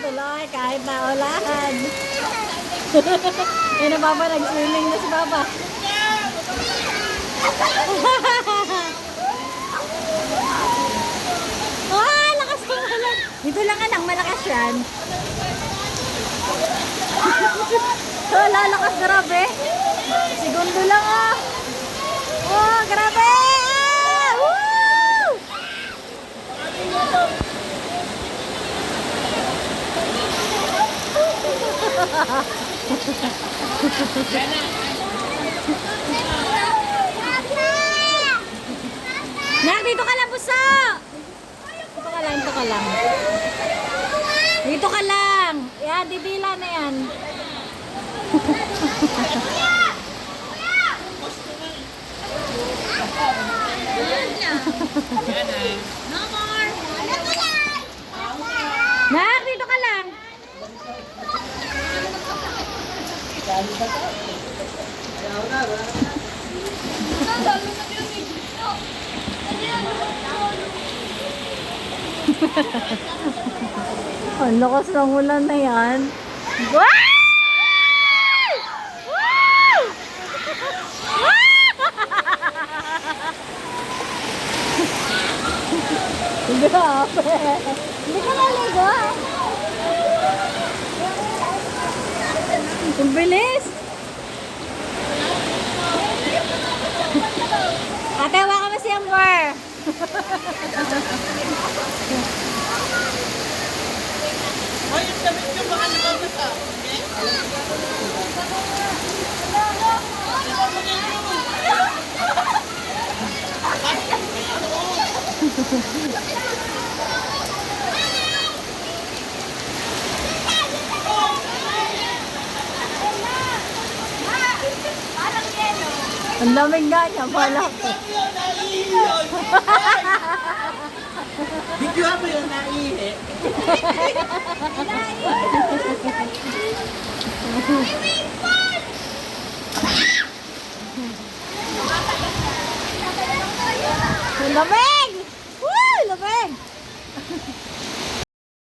tuloy kahit naulahan. Yun na Papa, nag-swimming na si Papa. Ah, lakas ng ulan. Dito lang anak, malakas yan. Oh, lalakas, grabe. Segundo lang ah. Oh, grabe. Ah! Woo! Nak, dito ka lang, buso. Dito ka lang, dito ka lang. Dito ka lang. Yan, didila na yan. Nak, dito ka lang. Ang lakas ng ulan na yan. Wow! Wow! Grabe. Hindi ka naligo. Ang bilis. Ate, hawakan mo si Amber. Ay, yung damit nyo baka nababasa. Ang lamig nga niya, pala. Video mo yun, naihi. Ang lamig!